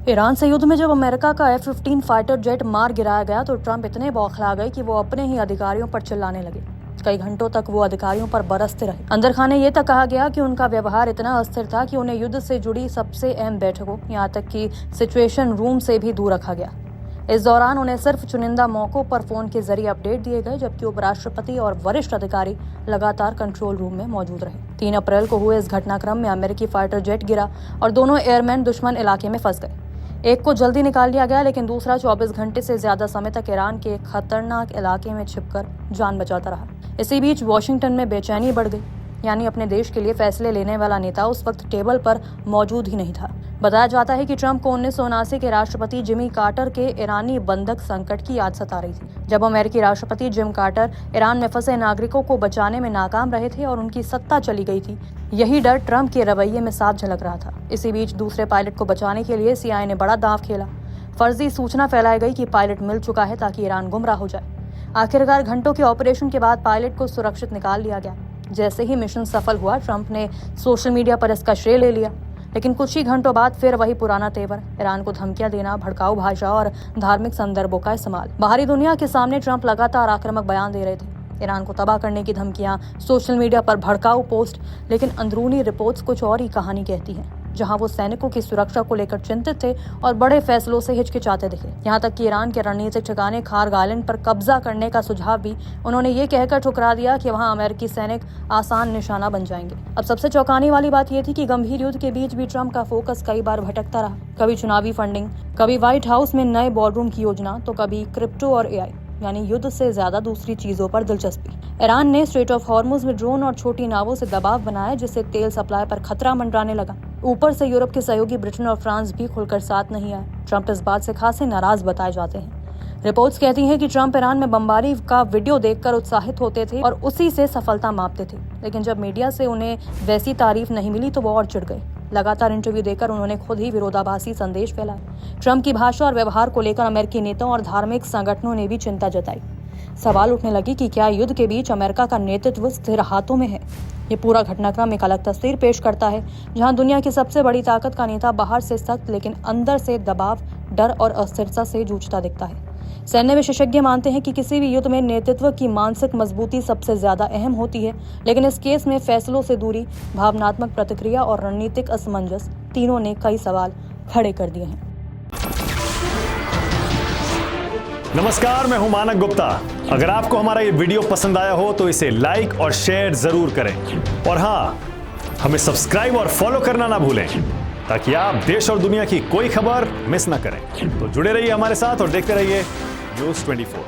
Iran से युद्ध में जब अमेरिका का F-15 फाइटर जेट मार गिराया गया तो ट्रंप इतने बौखला गए कि वो अपने ही अधिकारियों पर चिल्लाने लगे। कई घंटों तक वो अधिकारियों पर बरसते रहे। अंदर खाने ये तक कहा गया कि उनका व्यवहार इतना अस्थिर था कि उन्हें युद्ध से जुड़ी सबसे अहम बैठकों, यहाँ तक कि सिचुएशन रूम से भी दूर रखा गया। इस दौरान उन्हें सिर्फ चुनिंदा मौकों पर फोन के जरिए अपडेट दिए गए, जबकि उपराष्ट्रपति और वरिष्ठ अधिकारी लगातार कंट्रोल रूम में मौजूद रहे। 3 अप्रैल को हुए इस घटनाक्रम में अमेरिकी फाइटर जेट गिरा और दोनों एयरमैन दुश्मन इलाके में फंस गए। एक को जल्दी निकाल लिया गया, लेकिन दूसरा 24 घंटे से ज्यादा समय तक ईरान के एक खतरनाक इलाके में छिपकर जान बचाता रहा। इसी बीच वॉशिंगटन में बेचैनी बढ़ गई, यानी अपने देश के लिए फैसले लेने वाला नेता उस वक्त टेबल पर मौजूद ही नहीं था। बताया जाता है कि ट्रंप को 1979 के राष्ट्रपति जिमी कार्टर के ईरानी बंधक संकट की याद सता रही थी, जब अमेरिकी राष्ट्रपति जिम कार्टर ईरान में फंसे नागरिकों को बचाने में नाकाम रहे थे और उनकी सत्ता चली गई थी। यही डर ट्रंप के रवैये में साफ झलक रहा था। इसी बीच दूसरे पायलट को बचाने के लिए CIA ने बड़ा दांव खेला। फर्जी सूचना फैलाई गई कि पायलट मिल चुका है ताकि ईरान गुमराह हो जाए। आखिरकार घंटों के ऑपरेशन के बाद पायलट को सुरक्षित निकाल लिया गया। जैसे ही मिशन सफल हुआ, ट्रंप ने सोशल मीडिया पर इसका श्रेय ले लिया। लेकिन कुछ ही घंटों बाद फिर वही पुराना तेवर, ईरान को धमकियां देना, भड़काऊ भाषा और धार्मिक संदर्भों का इस्तेमाल। बाहरी दुनिया के सामने ट्रंप लगातार आक्रामक बयान दे रहे थे, ईरान को तबाह करने की धमकियां, सोशल मीडिया पर भड़काऊ पोस्ट। लेकिन अंदरूनी रिपोर्ट्स कुछ और ही कहानी कहती हैं, जहां वो सैनिकों की सुरक्षा को लेकर चिंतित थे और बड़े फैसलों से हिचकिचाते दिखे। यहाँ तक कि ईरान के रणनीतिक ठिकाने खार्ग आइलैंड पर कब्जा करने का सुझाव भी उन्होंने ये कहकर ठुकरा दिया कि वहां अमेरिकी सैनिक आसान निशाना बन जाएंगे। अब सबसे चौंकाने वाली बात यह थी कि गंभीर युद्ध के बीच भी ट्रंप का फोकस कई बार भटकता रहा। कभी चुनावी फंडिंग, कभी व्हाइट हाउस में नए बॉर्डरूम की योजना, तो कभी क्रिप्टो और AI, यानी युद्ध से ज्यादा दूसरी चीजों पर दिलचस्पी। ईरान ने स्ट्रेट ऑफ हॉर्मुज में ड्रोन और छोटी नावों से दबाव बनाया, जिससे तेल सप्लाई पर खतरा मंडराने लगा। ऊपर से यूरोप के सहयोगी ब्रिटेन और फ्रांस भी खुलकर साथ नहीं आए। ट्रंप इस बात से खासे नाराज बताए जाते हैं। रिपोर्ट्स कहती हैं कि ट्रंप ईरान में बमबारी का वीडियो देखकर उत्साहित होते थे और उसी से सफलता मापते थे। लेकिन जब मीडिया से उन्हें वैसी तारीफ नहीं मिली तो वो और चिढ़ गए। लगातार इंटरव्यू देकर उन्होंने खुद ही विरोधाभासी संदेश फैलाए। ट्रंप की भाषा और व्यवहार को लेकर अमेरिकी नेताओं और धार्मिक संगठनों ने भी चिंता जताई। सवाल उठने लगी कि क्या युद्ध के बीच अमेरिका का नेतृत्व स्थिर हाथों में है। ये पूरा घटनाक्रम एक अलग तस्वीर पेश करता है, जहां दुनिया की सबसे बड़ी ताकत का नेता बाहर से सख्त लेकिन अंदर से दबाव, डर और अस्थिरता से जूझता दिखता है। सैन्य विशेषज्ञ मानते हैं कि किसी भी युद्ध में नेतृत्व की मानसिक मजबूती सबसे ज्यादा अहम होती है, लेकिन इस केस में फैसलों से दूरी, भावनात्मक प्रतिक्रिया और रणनीतिक असमंजस, तीनों ने कई सवाल खड़े कर दिए हैं। नमस्कार, मैं हूं मानक गुप्ता। अगर आपको हमारा ये वीडियो पसंद आया हो तो इसे लाइक और शेयर जरूर करें, और हाँ, हमें सब्सक्राइब और फॉलो करना ना भूलें, ताकि आप देश और दुनिया की कोई खबर मिस ना करें। तो जुड़े रहिए हमारे साथ और देखते रहिए News 24।